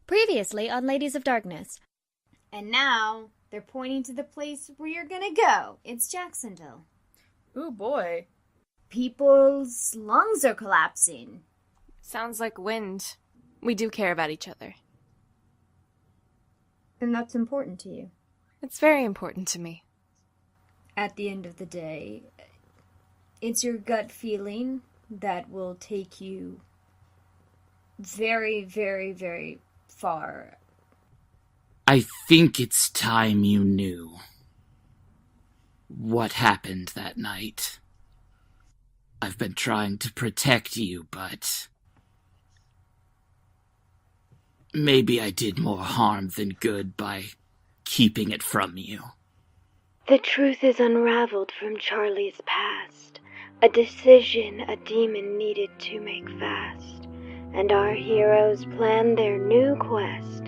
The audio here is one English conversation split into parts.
Previously on Ladies of Darkness. And now they're pointing to the place where you're gonna go. It's Jacksonville. Ooh, boy. People's lungs are collapsing. Sounds like wind. We do care about each other. And that's important to you. It's very important to me. At the end of the day, it's your gut feeling that will take you very, very, very far. I think it's time you knew what happened that night. I've been trying to protect you, but maybe I did more harm than good by keeping it from you. The truth is unraveled from Charlie's past, a decision a demon needed to make fast, and our heroes plan their new quest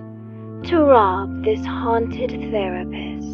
to rob this haunted therapist.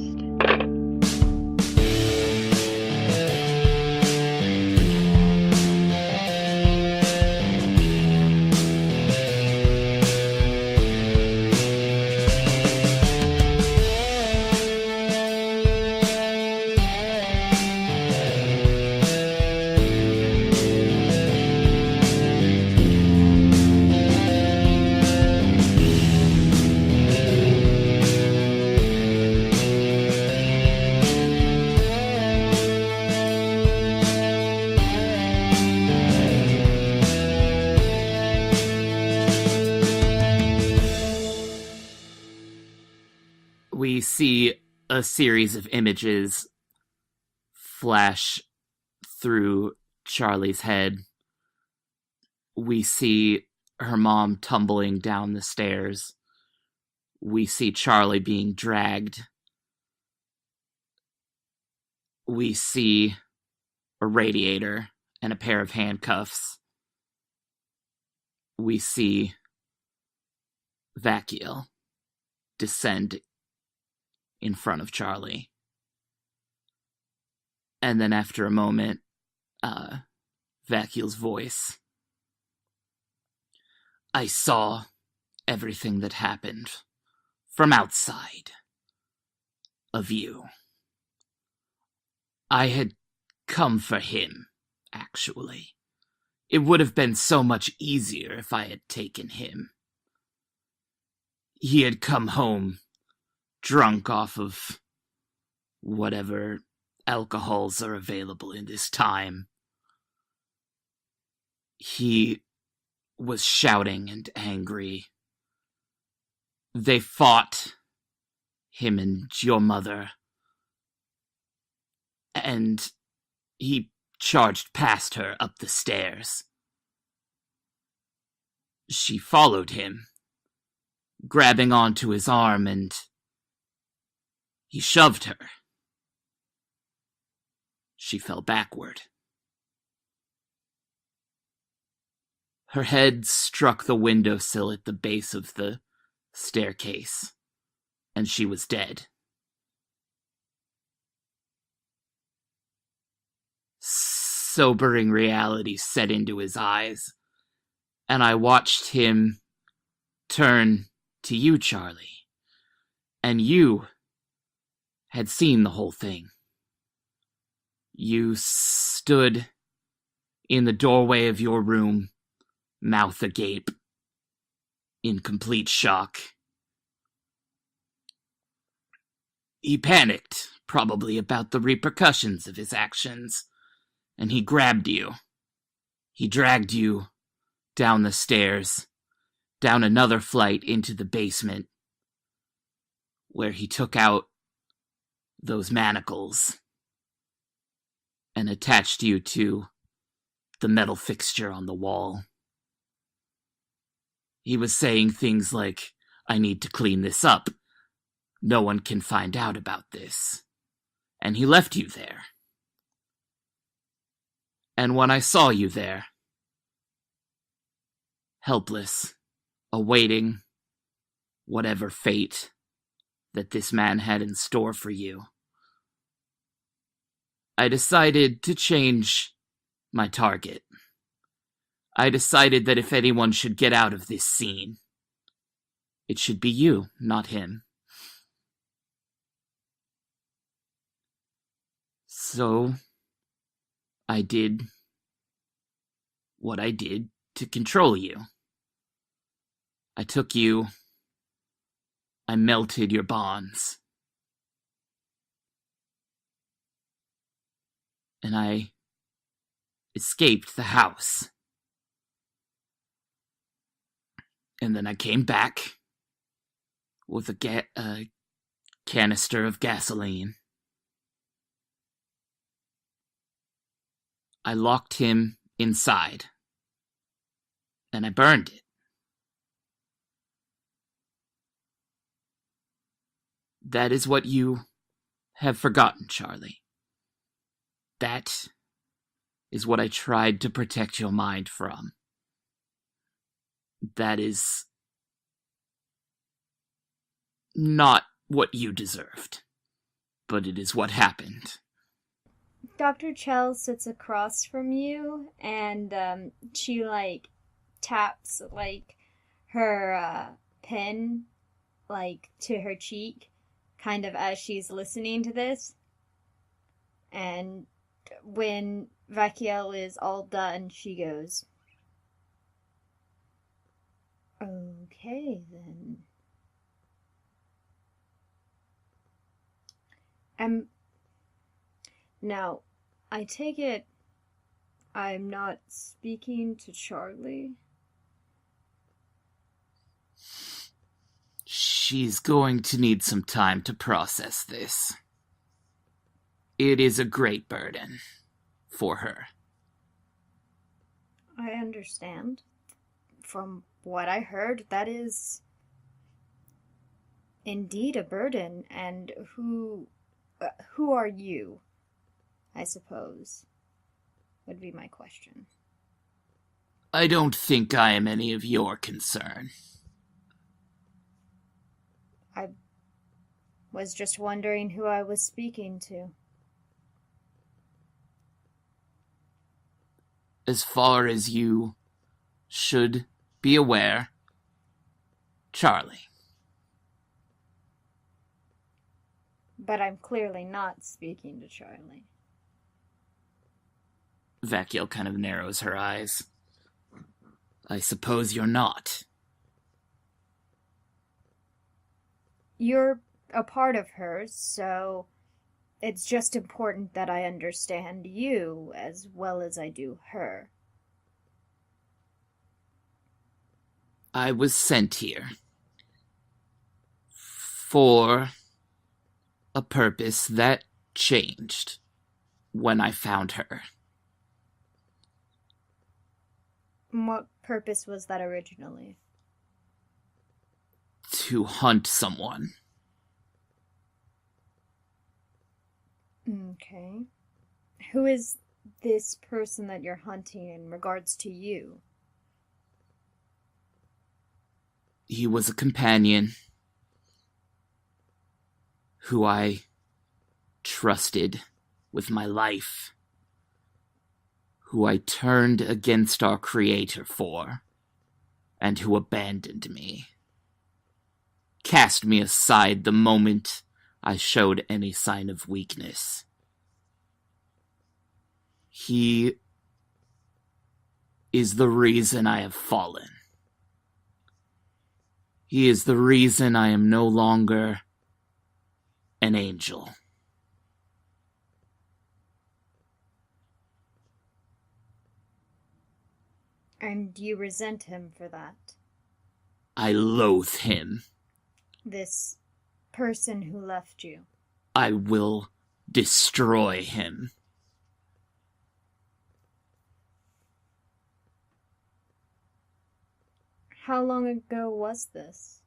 We see a series of images flash through Charlie's head. We see her mom tumbling down the stairs. We see Charlie being dragged. We see a radiator and a pair of handcuffs. We see Vakiel descend in front of Charlie. And then after a moment, Vakiel's voice. I saw everything that happened from outside of you. I had come for him, actually. It would have been so much easier if I had taken him. He had come home drunk off of whatever alcohols are available in this time. He was shouting and angry. They fought, him and your mother, and he charged past her up the stairs. She followed him, grabbing onto his arm, and he shoved her. She fell backward. Her head struck the windowsill at the base of the staircase, and she was dead. Sobering reality set into his eyes, and I watched him turn to you, Charlie, and you had seen the whole thing. You stood in the doorway of your room, mouth agape, in complete shock. He panicked, probably about the repercussions of his actions, and he grabbed you. He dragged you down the stairs, down another flight into the basement, where he took out those manacles and attached you to the metal fixture on the wall. He was saying things like, I need to clean this up. No one can find out about this. And he left you there. And when I saw you there, helpless, awaiting whatever fate that this man had in store for you, I decided to change my target. I decided that if anyone should get out of this scene, It should be you, not him. So, I did what I did to control you. I took you. I melted your bonds. And I escaped the house. And then I came back with a canister of gasoline. I locked him inside. And I burned it. That is what you have forgotten, Charlie. That is what I tried to protect your mind from. That is not what you deserved, but it is what happened. Dr. Chell sits across from you, and she, taps, her pen, to her cheek, kind of as she's listening to this. And when Vakiel is all done, she goes, "Okay, then. Now, I take it I'm not speaking to Charlie?" She's going to need some time to process this. It is a great burden for her. I understand. From what I heard, that is indeed a burden. And who are you, I suppose, would be my question. I don't think I am any of your concern. I was just wondering who I was speaking to. As far as you should be aware, Charlie. But I'm clearly not speaking to Charlie. Vakiel kind of narrows her eyes. I suppose you're not. You're a part of her, so it's just important that I understand you as well as I do her. I was sent here for a purpose that changed when I found her. What purpose was that originally? To hunt someone. Okay. Who is this person that you're hunting in regards to you? He was a companion who I trusted with my life, who I turned against our Creator for, and who abandoned me. Cast me aside the moment I showed any sign of weakness. He is the reason I have fallen. He is the reason I am no longer an angel. And you resent him for that? I loathe him. This person who left you? I will destroy him. How long ago was this?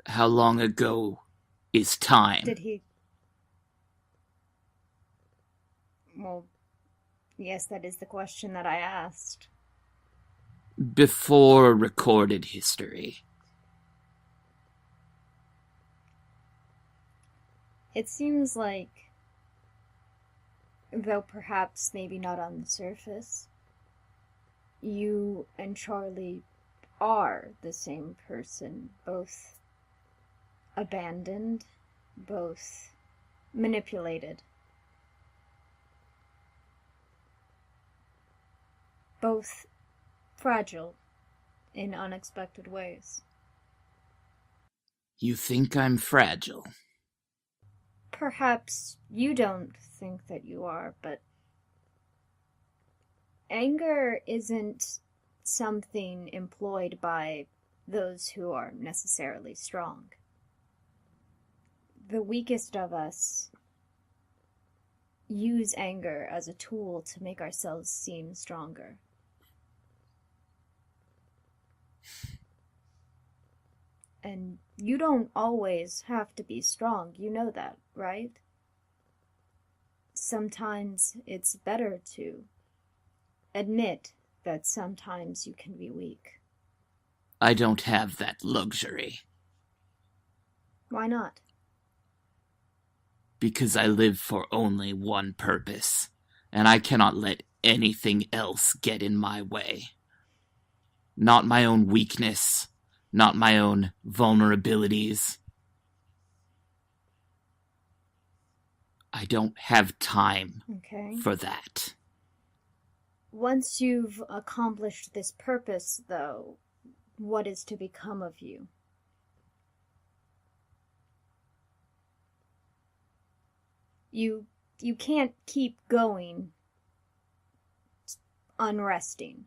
How long ago is time? Did he... Well, yes, that is the question that I asked. Before recorded history. It seems like, though perhaps maybe not on the surface, you and Charlie are the same person, both abandoned, both manipulated, both fragile in unexpected ways. You think I'm fragile? Perhaps you don't think that you are, but anger isn't something employed by those who are necessarily strong. The weakest of us use anger as a tool to make ourselves seem stronger. And you don't always have to be strong, you know that, right? Sometimes it's better to admit that sometimes you can be weak. I don't have that luxury. Why not? Because I live for only one purpose, and I cannot let anything else get in my way. Not my own weakness, not my own vulnerabilities. I don't have time for that. Once you've accomplished this purpose, though, what is to become of you? You can't keep going unresting.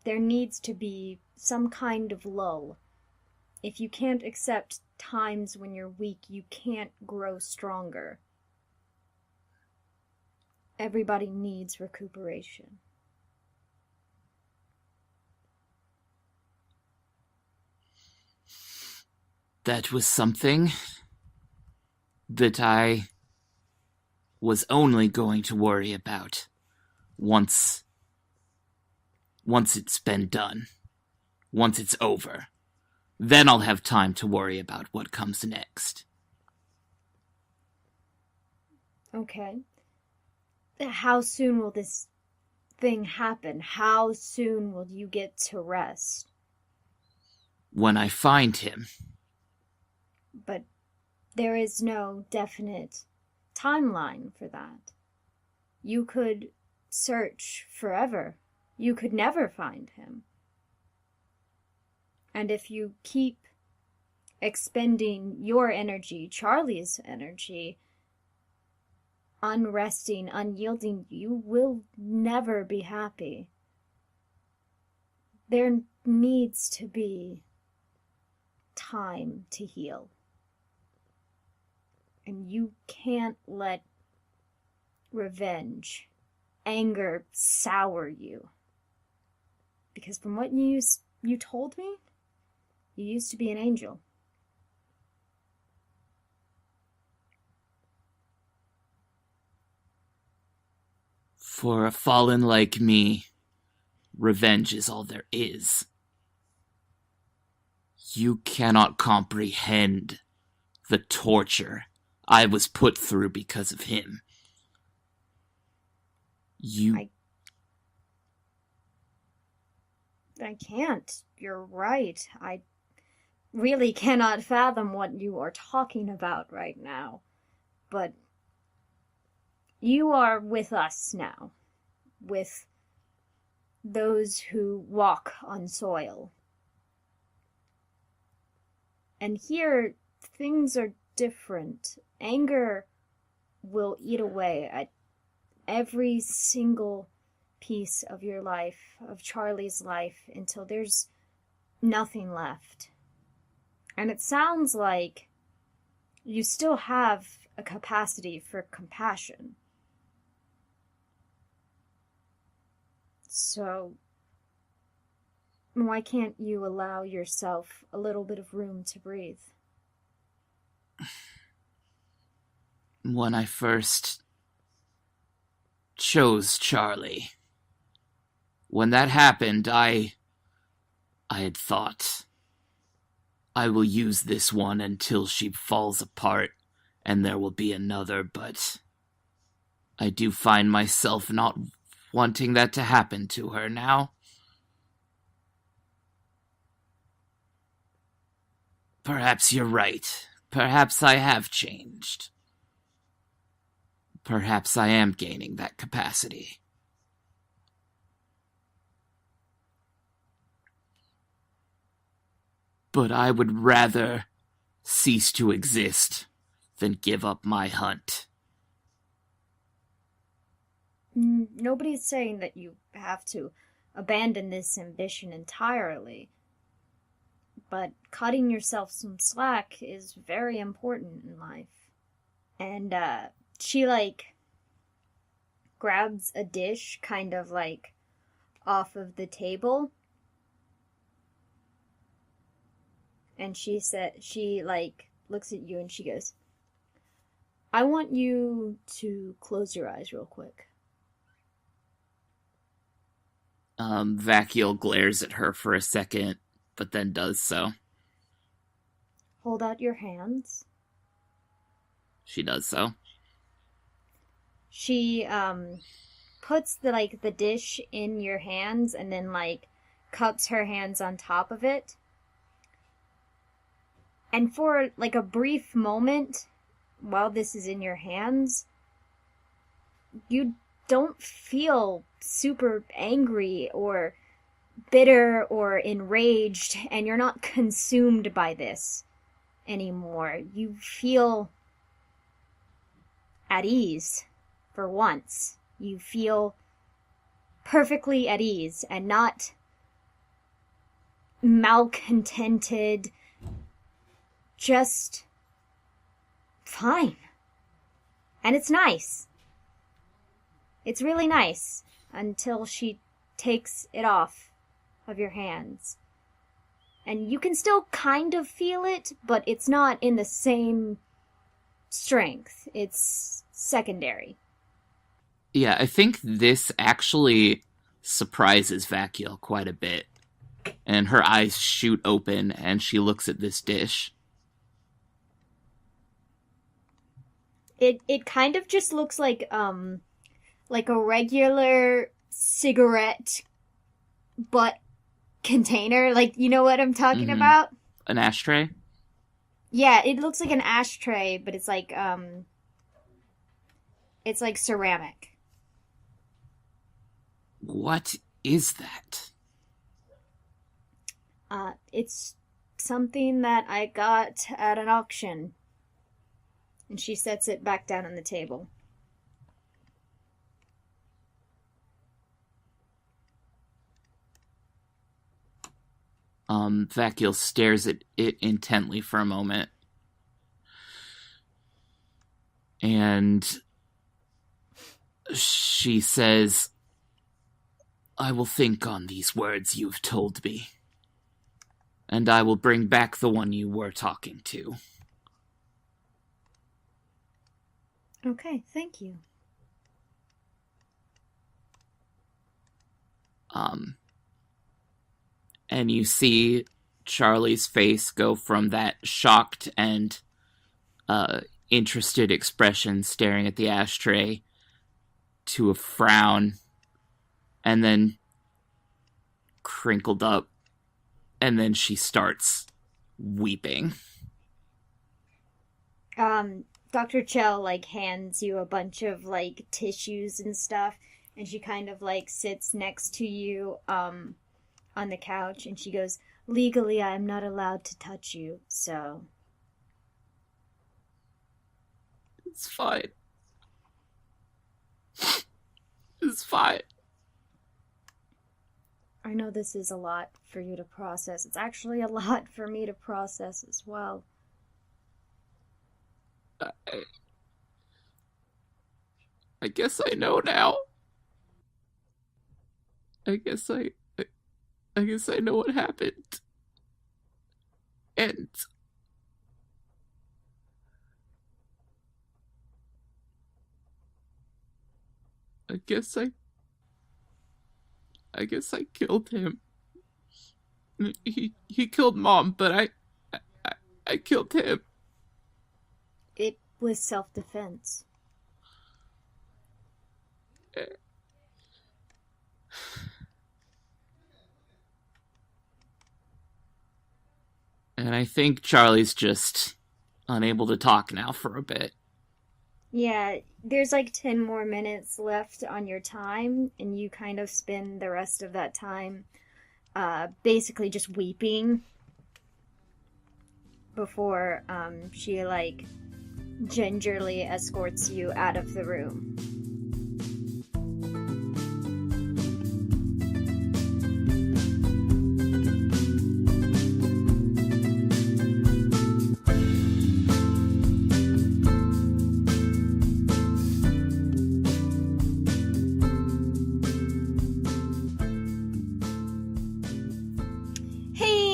There needs to be some kind of lull. If you can't accept times when you're weak, you can't grow stronger. Everybody needs recuperation. That was something that I was only going to worry about once it's been done. Once it's over. Then I'll have time to worry about what comes next. Okay. How soon will this thing happen? How soon will you get to rest? When I find him. But there is no definite timeline for that. You could search forever. You could never find him. And if you keep expending your energy, Charlie's energy, unresting, unyielding, you will never be happy. There needs to be time to heal. And you can't let revenge, anger sour you. Because from what you told me, you used to be an angel. For a fallen like me, revenge is all there is. You cannot comprehend the torture I was put through because of him. I can't. You're right. I really cannot fathom what you are talking about right now. But you are with us now. With those who walk on soil. And here, things are different. Anger will eat away at every single piece of your life, of Charlie's life, until there's nothing left. And it sounds like you still have a capacity for compassion. So, why can't you allow yourself a little bit of room to breathe? When I first chose Charlie, when that happened, I had thought, I will use this one until she falls apart, and there will be another, but I do find myself not wanting that to happen to her now. Perhaps you're right. Perhaps I have changed. Perhaps I am gaining that capacity. But I would rather cease to exist than give up my hunt. Nobody's saying that you have to abandon this ambition entirely. But cutting yourself some slack is very important in life. And, she, grabs a dish kind of, off of the table. And she looks at you and she goes, I want you to close your eyes real quick. Vacuole glares at her for a second, but then does so. Hold out your hands. She does so. She, puts the dish in your hands and then, cups her hands on top of it. And for, a brief moment, while this is in your hands, you don't feel super angry or bitter or enraged, and you're not consumed by this anymore. You feel at ease for once. You feel perfectly at ease and not malcontented, just fine. And it's nice. It's really nice until she takes it off of your hands. And you can still kind of feel it, but it's not in the same strength. It's secondary. Yeah, I think this actually surprises Vacuole quite a bit. And her eyes shoot open and she looks at this dish. It kind of just looks like a regular cigarette butt container. You know what I'm talking about? An ashtray? Yeah, it looks like an ashtray, but it's ceramic. What is that? It's something that I got at an auction. And she sets it back down on the table. Vacuole stares at it intently for a moment. And she says, I will think on these words you've told me. And I will bring back the one you were talking to. Okay, thank you. And you see Charlie's face go from that shocked and interested expression staring at the ashtray to a frown, and then crinkled up, and then she starts weeping. Dr. Chell, hands you a bunch of, tissues and stuff, and she kind of, sits next to you, on the couch, and she goes, legally, I am not allowed to touch you, so... It's fine. It's fine. I know this is a lot for you to process. It's actually a lot for me to process as well. I guess I know now. I guess I know what happened. And I guess I killed him. He killed Mom, but I killed him. It was self-defense. And And I think Charlie's just unable to talk now for a bit. Yeah, there's like 10 more minutes left on your time, and you kind of spend the rest of that time basically just weeping before she, like, gingerly escorts you out of the room.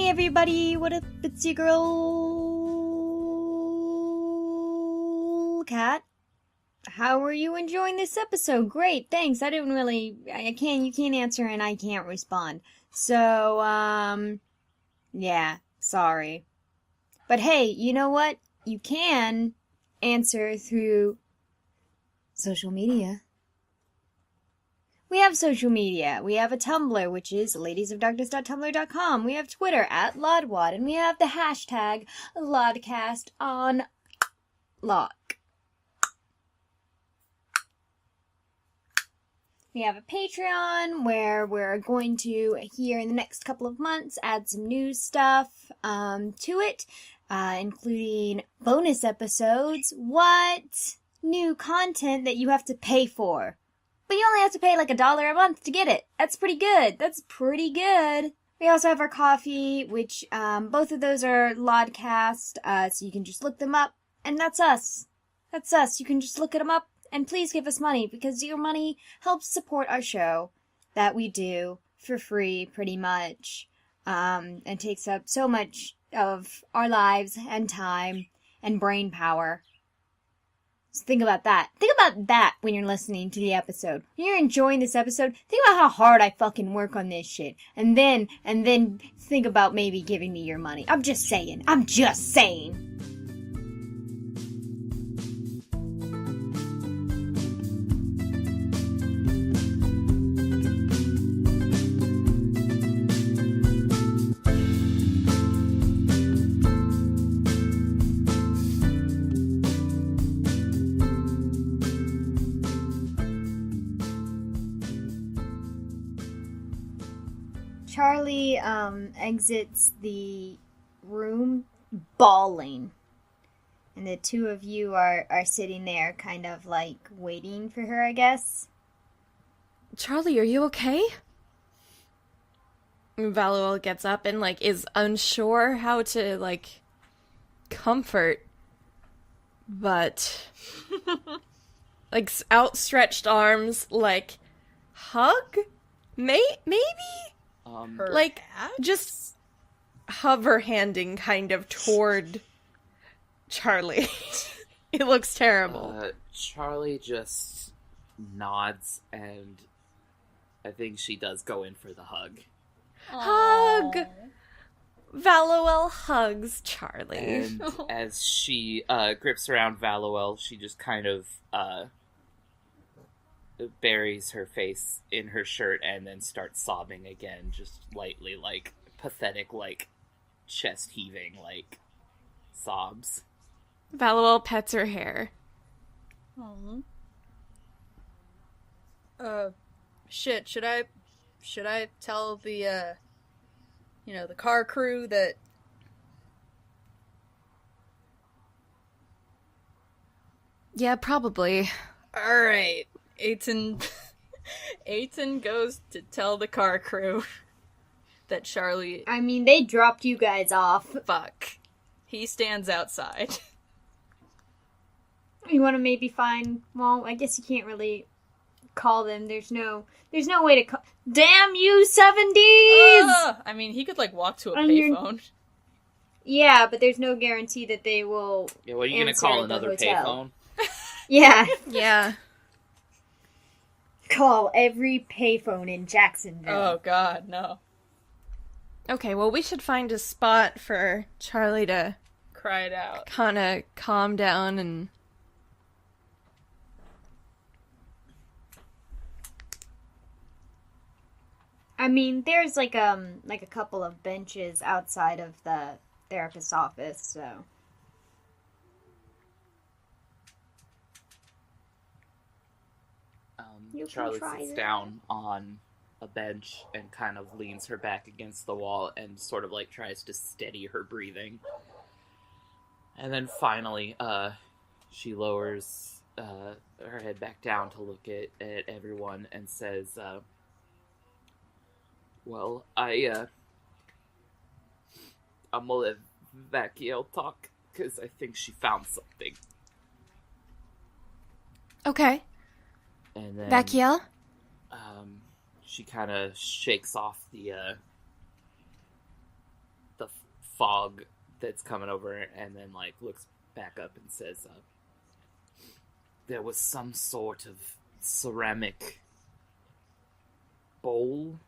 Everybody, what up? It's your girl Cat. How are you enjoying this episode? Great, thanks. You can't answer and I can't respond. So, yeah, sorry. But hey, you know what? You can answer through social media. We have social media. We have a Tumblr, which is ladiesofdarkness.tumblr.com. We have Twitter @Lodwad, and we have the hashtag Lodcast on lock. We have a Patreon where we're going to, here in the next couple of months, add some new stuff to it, including bonus episodes. What? New content that you have to pay for. But you only have to pay like $1 a month to get it. That's pretty good. We also have our coffee, which both of those are Lodcast, so you can just look them up. And that's us. You can just look them up, and please give us money, because your money helps support our show that we do for free, pretty much, and takes up so much of our lives and time and brain power. So think about that. Think about that when you're listening to the episode. When you're enjoying this episode, think about how hard I fucking work on this shit. And then think about maybe giving me your money. I'm just saying. Charlie exits the room bawling, and the two of you are sitting there kind of like waiting for her, I guess. Charlie, are you okay? Valuel gets up and, like, is unsure how to, like, comfort, but, like, outstretched arms, like, hug? Maybe? Like, just hover-handing kind of toward Charlie. It looks terrible. Charlie just nods, and I think she does go in for the hug. Hug! Valuel hugs Charlie. And as she grips around Valuel, she just kind of buries her face in her shirt and then starts sobbing again, just lightly, like, pathetic, like, chest heaving, like, sobs. Valuel pets her hair. Shit, should I tell the, the car crew that... Yeah, probably. Alright. Aiton goes to tell the car crew that Charlie... I mean, they dropped you guys off. Fuck. He stands outside. You want to maybe find... Well, I guess you can't really call them. There's no way to call... Damn you, 70s! I mean, he could, like, walk to a payphone. Yeah, but there's no guarantee that they will... Yeah, what are you going to call another payphone? Yeah. Yeah. Call every payphone in Jacksonville. Oh, God, no. Okay, well, we should find a spot for Charlie to... Cry it out. Kind of calm down and... I mean, there's like a couple of benches outside of the therapist's office, so... You can Charlie try sits that. down on a bench and kind of leans her back against the wall and sort of like tries to steady her breathing. And then finally, she lowers her head back down to look at everyone and says, well, I'm gonna let Vakiel talk, because I think she found something. Okay. And then Vakiel? she kind of shakes off the fog that's coming over, and then like looks back up and says, there was some sort of ceramic bowl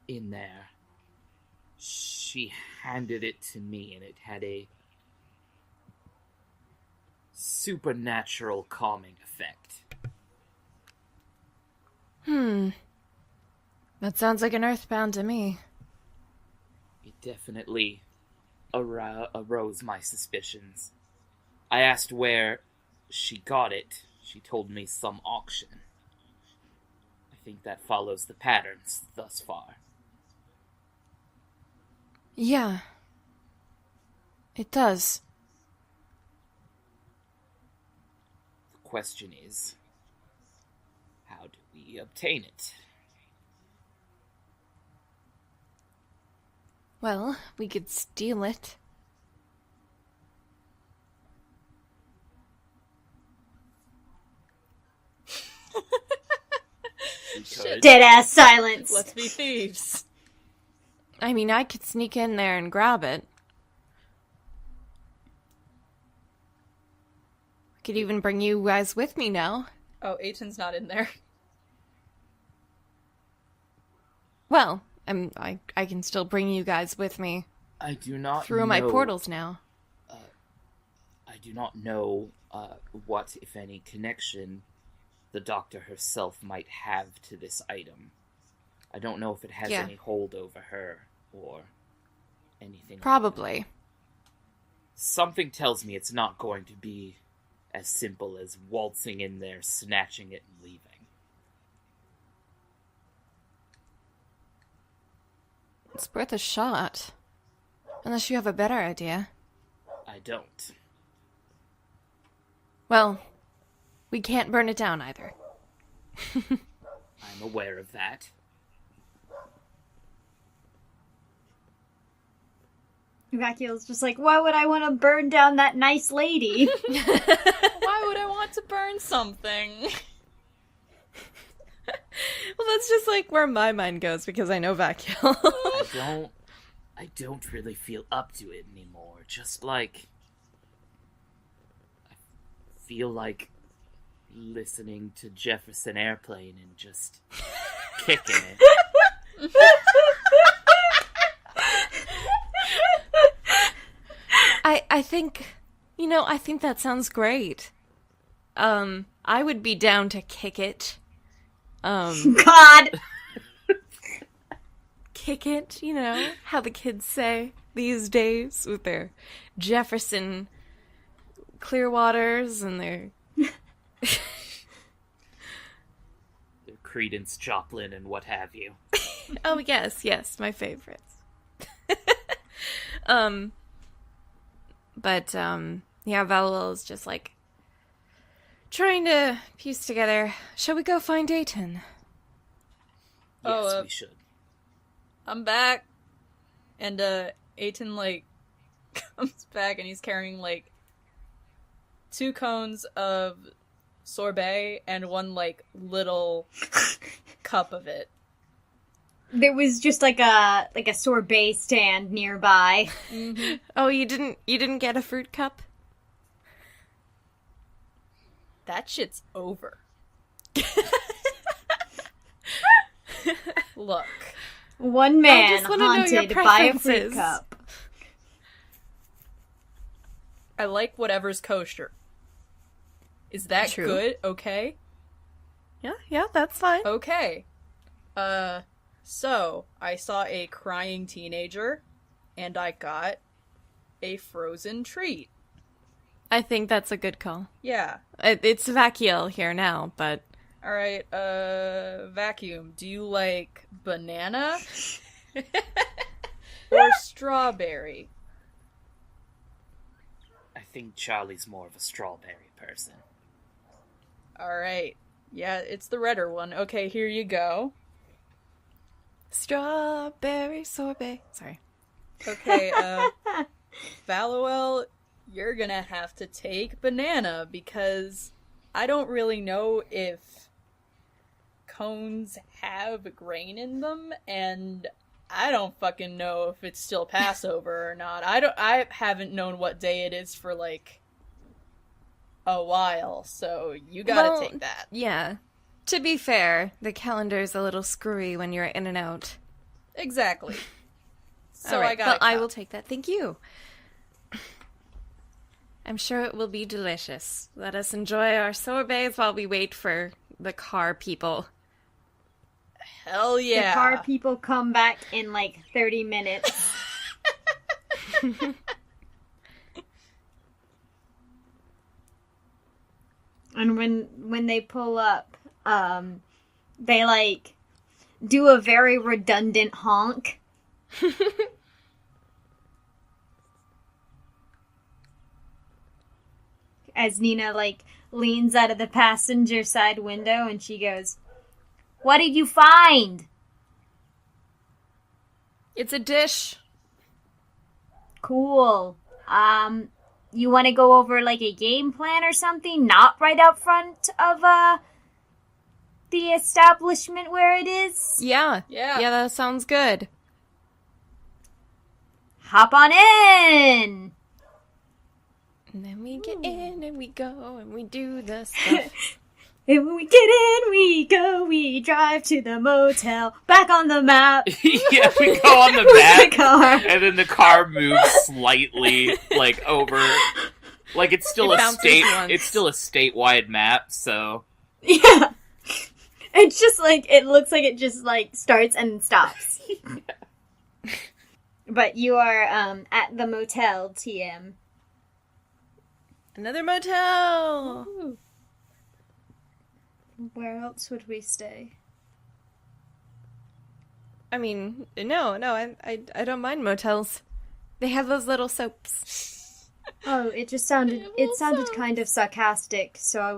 in there. She handed it to me, and it had a supernatural calming effect. That sounds like an Earthbound to me. It definitely arose my suspicions. I asked where she got it. She told me some auction. I think that follows the patterns thus far. Yeah. It does. The question is, how do we obtain it? Well, we could steal it. Shit. Dead-ass silence! Let's be thieves. I mean, I could sneak in there and grab it. I could even bring you guys with me now. Oh, Aiton's not in there. Well, I can still bring you guys with me I do not through know, my portals now. I do not know what, if any, connection the doctor herself might have to this item. I don't know if it has any hold over her or anything. Probably. Like that. Something tells me it's not going to be as simple as waltzing in there, snatching it, and leaving. It's worth a shot. Unless you have a better idea. I don't. Well, we can't burn it down either. I'm aware of that. Vacuol's just like, why would I want to burn down that nice lady? Why would I want to burn something? Well, that's just like where my mind goes because I know Vacuol. I don't really feel up to it anymore. Just like, I feel like listening to Jefferson Airplane and just kicking it. I think, I think that sounds great. I would be down to kick it. God! Kick it, how the kids say these days with their Jefferson Clearwaters and their Credence Joplin and what have you. Oh, yes, my favorites. But Valuel is just like trying to piece together, shall we go find Aiton? Yes, we should. I'm back. And, Aiton, comes back and he's carrying, 2 cones of sorbet and one, little cup of it. There was just a sorbet stand nearby. Mm-hmm. Oh, you didn't get a fruit cup? That shit's over. Look. One man just wanna know your haunted by a fruit preferences. cup. I like whatever's kosher. Is that True. good? Okay. Yeah, that's fine. Okay. So, I saw a crying teenager and I got a frozen treat. I think that's a good call. Yeah. It's Vakiel here now, but... Alright, Vacuum, do you like banana? Or strawberry? I think Charlie's more of a strawberry person. Alright. Yeah, it's the redder one. Okay, here you go. Strawberry sorbet. Sorry. Okay, Valuel, you're gonna have to take banana because I don't really know if cones have grain in them, and I don't fucking know if it's still Passover or not. I haven't known what day it is for like a while, so you gotta take that. Yeah. To be fair, the calendar's a little screwy when you're in and out. Exactly. So All right, I got. I will take that. Thank you. I'm sure it will be delicious. Let us enjoy our sorbets while we wait for the car people. Hell yeah. The car people come back in like 30 minutes. And when they pull up, they like do a very redundant honk. As Nina like leans out of the passenger side window and she goes, "What did you find?" It's a dish. Cool. You want to go over like a game plan or something? Not right out front of the establishment where it is? Yeah. Yeah. Yeah, that sounds good. Hop on in! And then we get in and we go and we do the stuff. And when we get in, we go, we drive to the motel, back on the map. Yeah, we go on the Who's map, the car? and then the car moves slightly, like over, like it's still It a bounces state. once. It's still a statewide map, so Yeah. It's just like, it looks like it just like starts and stops. But you are at the motel, TM. Another motel! Ooh. Where else would we stay? I mean, no, I don't mind motels. They have those little soaps. Oh, it just sounded kind of sarcastic, so I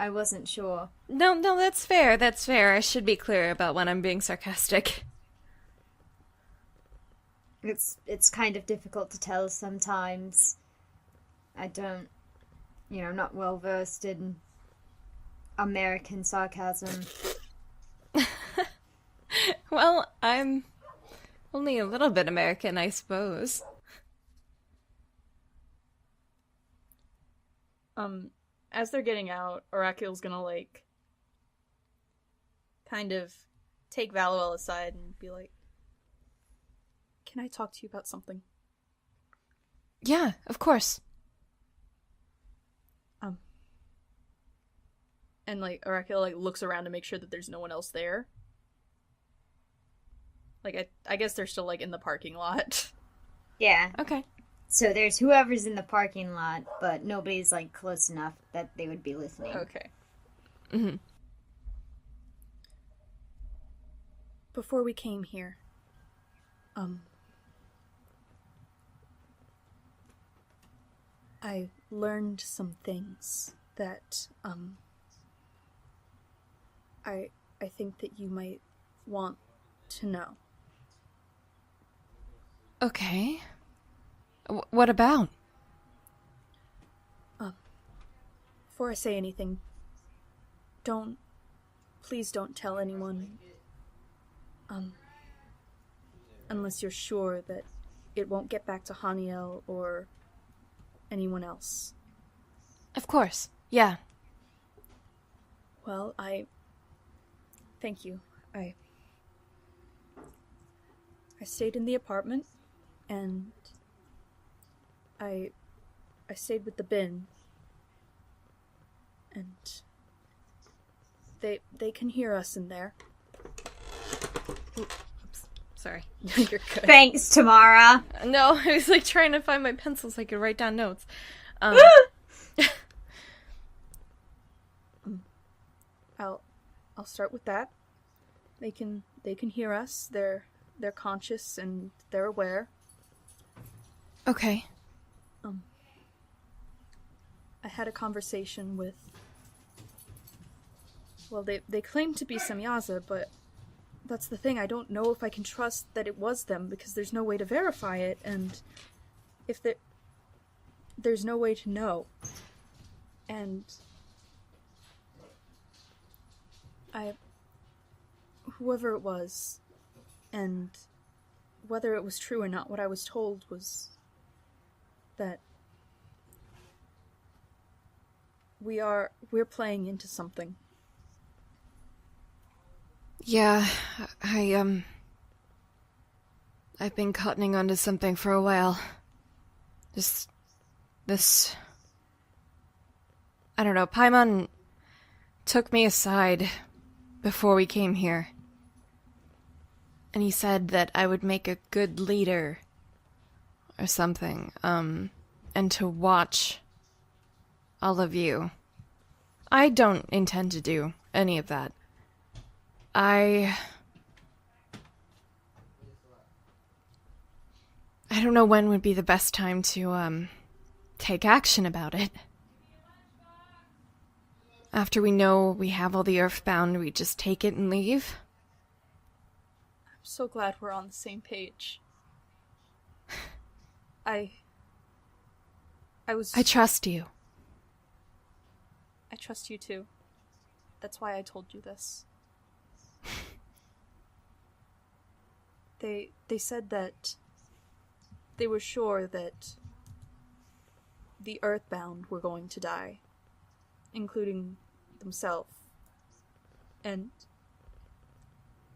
wasn't sure. No, that's fair, that's fair. I should be clear about when I'm being sarcastic. It's kind of difficult to tell sometimes. I'm not well versed in American sarcasm. Well, I'm only a little bit American, I suppose. As they're getting out, Oracule's gonna like kind of take Valuel aside and be like, "Can I talk to you about something?" Yeah, of course. And like Oracle like looks around to make sure that there's no one else there. Like I guess they're still like in the parking lot. Yeah. Okay. So there's whoever's in the parking lot, but nobody's like close enough that they would be listening. Okay. Mm-hmm. Before we came here, I learned some things that I think that you might want to know. Okay. What about? Before I say anything, please don't tell anyone, unless you're sure that it won't get back to Haniel or anyone else. Of course. Yeah. Well, thank you. I stayed in the apartment, and I stayed with the bin, and they can hear us in there. Oops, Sorry. You're good. Thanks, Tamara. No, I was like trying to find my pencil so I could write down notes. I'll start with that. They can hear us. They're conscious and they're aware. Okay. I had a conversation with... Well, they claim to be Semyaza, but that's the thing. I don't know if I can trust that it was them, because there's no way to verify it, and if there's no way to know. And whoever it was, and whether it was true or not, what I was told was that we're playing into something. Yeah, I've been cottoning onto something for a while. This, I don't know, Paimon took me aside before we came here. And he said that I would make a good leader or something, and to watch all of you. I don't intend to do any of that. I don't know when would be the best time to, take action about it. After we know we have all the Earthbound, we just take it and leave? I'm so glad we're on the same page. I trust you. I trust you too. That's why I told you this. They said that they were sure that the Earthbound were going to die, including themselves, and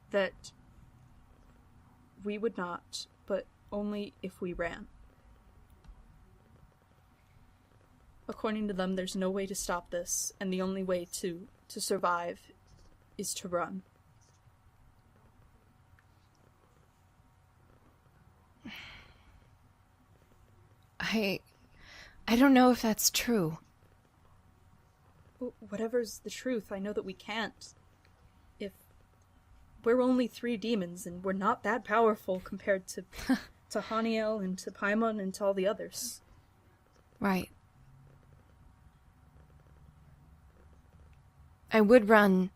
that we would not, but only if we ran. According to them, there's no way to stop this, and the only way to survive is to run. I don't know if that's true. Whatever's the truth, I know that we can't. If we're only 3 demons, and we're not that powerful compared to Haniel and to Paimon and to all the others. Right. I would run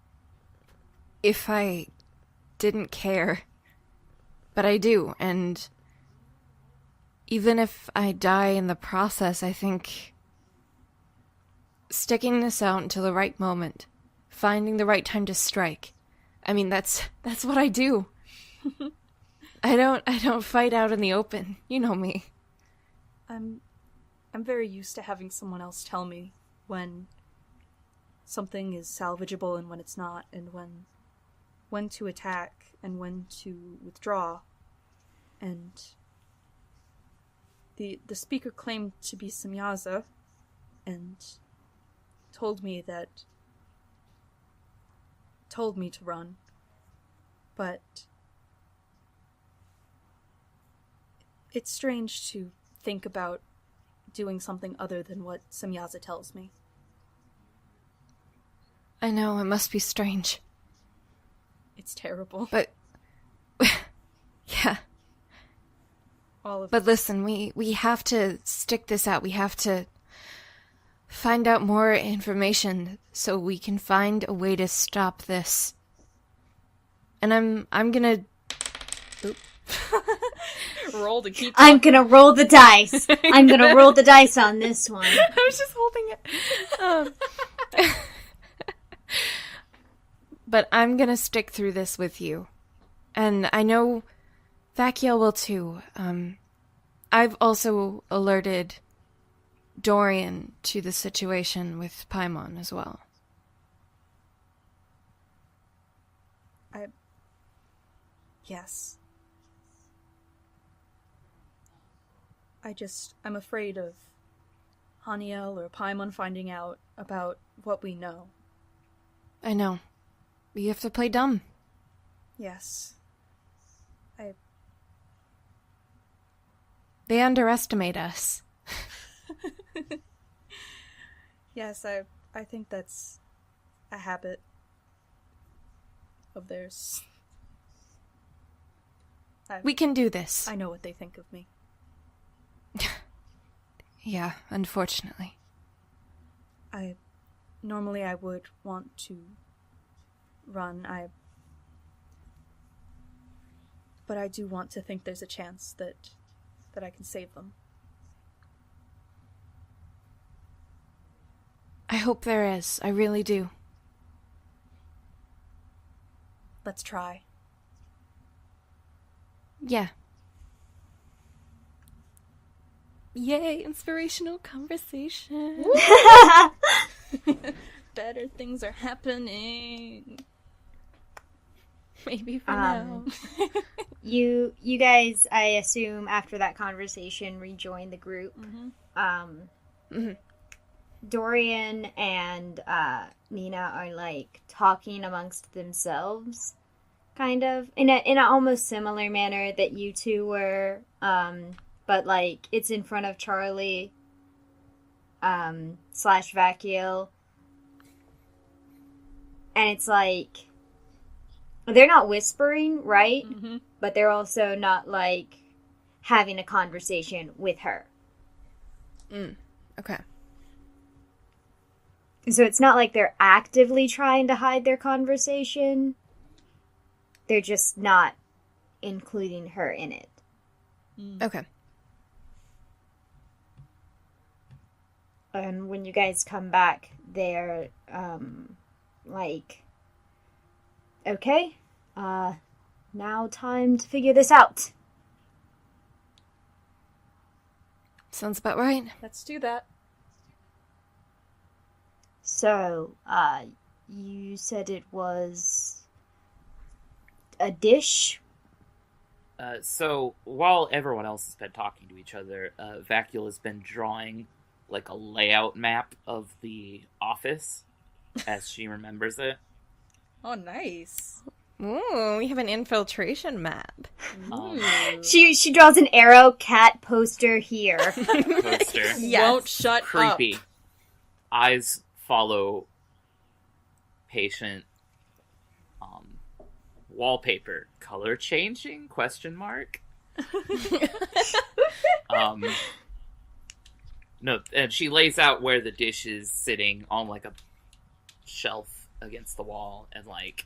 if I didn't care. But I do, and even if I die in the process, I think sticking this out until the right moment, finding the right time to strike. I mean, that's what I do. I don't fight out in the open. You know me. I'm very used to having someone else tell me when something is salvageable and when it's not, and when to attack and when to withdraw. And the speaker claimed to be Semyaza and told me to run. But it's strange to think about doing something other than what Semyaza tells me. I know, it must be strange. It's terrible. But yeah. But listen, we have to stick this out. We have to find out more information so we can find a way to stop this. And I'm gonna roll to keep. I'm gonna roll the dice. I'm gonna roll the dice on this one. I was just holding it. But I'm gonna stick through this with you. And I know Vakiel will too. I've also alerted Dorian to the situation with Paimon as well. Yes. I'm afraid of Haniel or Paimon finding out about what we know. I know. We have to play dumb. Yes. They underestimate us. Yes, I think that's a habit of theirs. We can do this. I know what they think of me. Yeah, unfortunately. Normally I would want to run, but I do want to think there's a chance that I can save them. I hope there is. I really do. Let's try. Yeah. Yay, inspirational conversation. Better things are happening. Maybe for Um, now. You guys, I assume, after that conversation, rejoin the group. Dorian and Nina are like talking amongst themselves, kind of in a almost similar manner that you two were, but like it's in front of Charlie slash Vakiel, and it's like they're not whispering, right? But they're also not like having a conversation with her. Okay. So it's not like they're actively trying to hide their conversation. They're just not including her in it. Okay. And when you guys come back, they're like, okay, now time to figure this out. Sounds about right. Let's do that. So, you said it was a dish? So, while everyone else has been talking to each other, Vacuole has been drawing, like, a layout map of the office as she remembers it. Oh, nice. Ooh, we have an infiltration map. She draws an arrow cat poster here. Poster. Won't shut Creepy. up. Eyes follow patient. Wallpaper. Color changing? Question mark. No, and she lays out where the dish is sitting on like a shelf against the wall, and like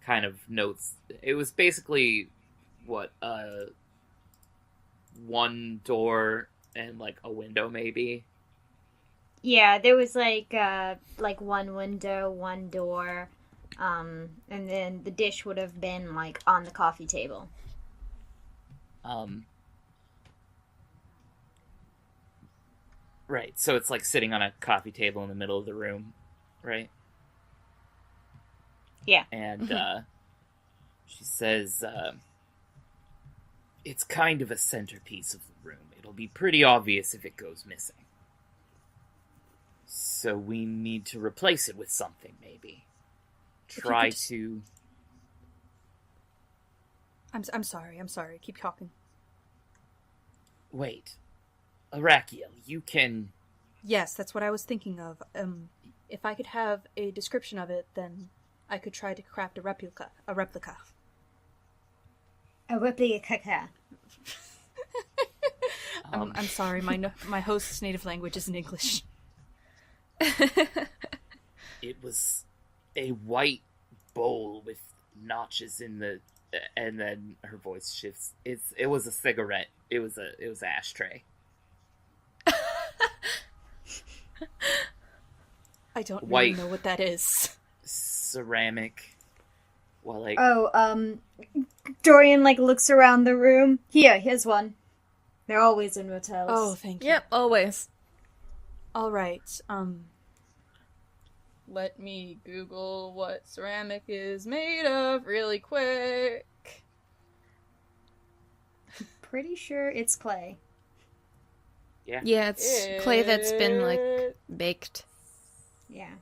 kind of notes. It was basically what one door and like a window, maybe. Yeah, there was like one window, one door, and then the dish would have been like on the coffee table. Right, so it's like sitting on a coffee table in the middle of the room, right? Yeah. And she says, it's kind of a centerpiece of the room. It'll be pretty obvious if it goes missing. So we need to replace it with something, maybe. Try to... I'm sorry. Keep talking. Wait. Arakiel, you can... Yes, that's what I was thinking of. If I could have a description of it, then I could try to craft a replica. A replica. I'm sorry, my host's native language isn't English. It was a white bowl with notches in the... And then her voice shifts. It was a cigarette. It was an ashtray. I don't White. really know what that is. Ceramic. Well, like... Dorian like looks around the room. Here's one. They're always in motels. Oh, thank you. Yep, always. All right. Let me Google what ceramic is made of really quick. Pretty sure it's clay. Yeah. Yeah, it's clay that's been, like, baked. Yeah.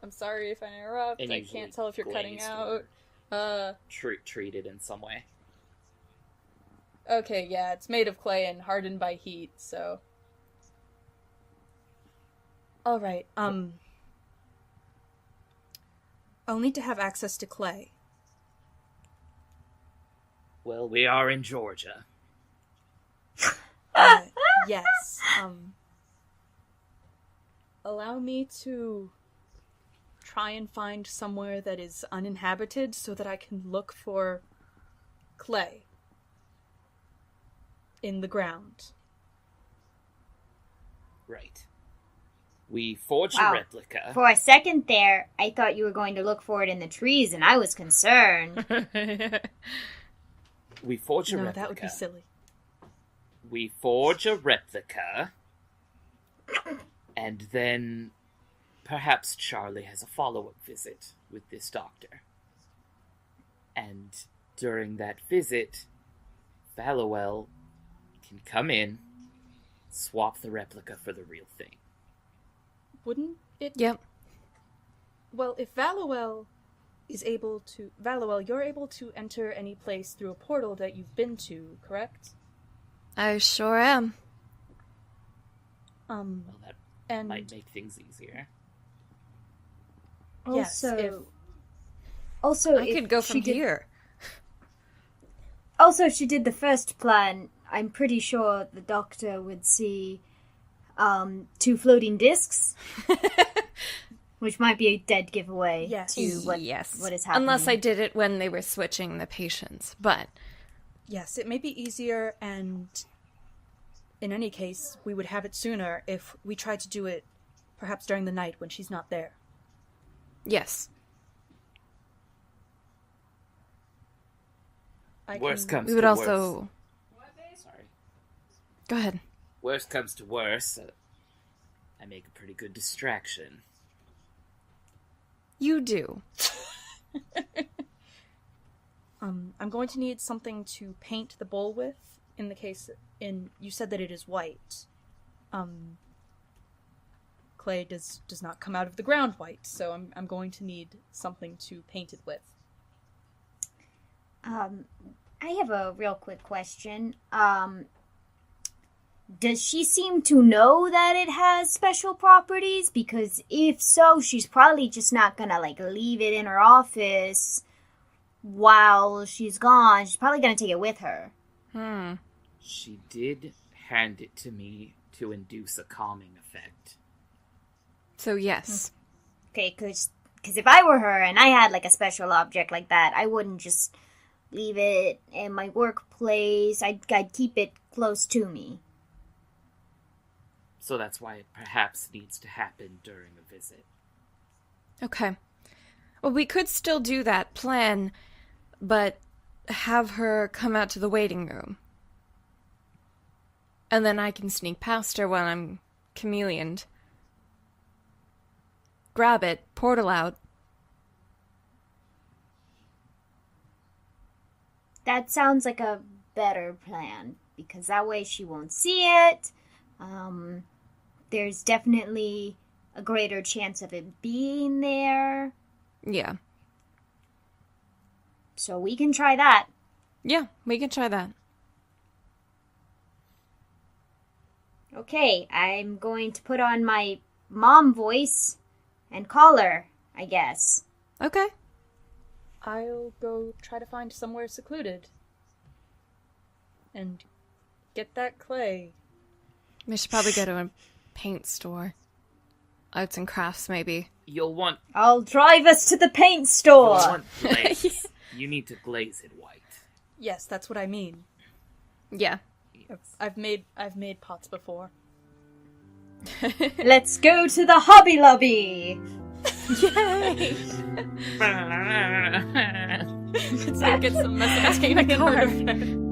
I'm sorry if I interrupt. And I usually can't tell if you're cutting glazed out. or treated in some way. Okay, yeah, it's made of clay and hardened by heat, so... Alright, I'll need to have access to clay. Well, we are in Georgia. Yes, allow me to try and find somewhere that is uninhabited so that I can look for clay in the ground. Right. We forge Wow. a replica. For a second there, I thought you were going to look for it in the trees, and I was concerned. We forge a No, replica. that would be silly. We forge a replica, and then perhaps Charlie has a follow-up visit with this doctor. And during that visit, Vallowell can come in, swap the replica for the real thing. Wouldn't it? Yep. Well, if Vallowell is able to... Vallowell, you're able to enter any place through a portal that you've been to, correct? I sure am. Well, that And might make things easier. yes, Also, I if could go she from did- here. Also, if she did the first plan, I'm pretty sure the doctor would see 2 floating discs, which might be a dead giveaway Yes. to what is happening. Unless I did it when they were switching the patients. But yes, it may be easier, and in any case, we would have it sooner if we tried to do it perhaps during the night when she's not there. yes. Worst comes We would to also... worst. Sorry. Go ahead. Worst comes to worst, I make a pretty good distraction. You do. I'm going to need something to paint the bowl with, in the case... You said that it is white. Clay does not come out of the ground white, so I'm going to need something to paint it with. I have a real quick question. Does she seem to know that it has special properties? Because if so, she's probably just not gonna, leave it in her office while she's gone. She's probably gonna take it with her. She did hand it to me to induce a calming effect. So yes. Okay, because if I were her and I had, a special object like that, I wouldn't just leave it in my workplace. I'd keep it close to me. So that's why it perhaps needs to happen during a visit. Okay. Well, we could still do that plan, but have her come out to the waiting room. And then I can sneak past her while I'm chameleoned. Grab it, portal out. That sounds like a better plan, because that way she won't see it. There's definitely a greater chance of it being there. Yeah. So we can try that. Yeah, we can try that. Okay, I'm going to put on my mom voice and call her, I guess. Okay. I'll go try to find somewhere secluded. And get that clay. We should probably go to a paint store. Arts and crafts, maybe. You'll want I'll drive us to the paint store. glaze. You need to glaze it white. Yes, that's what I mean. Yeah. I've made pots before. Let's go to the Hobby Lobby. Yay! Let's go get some massageing in order.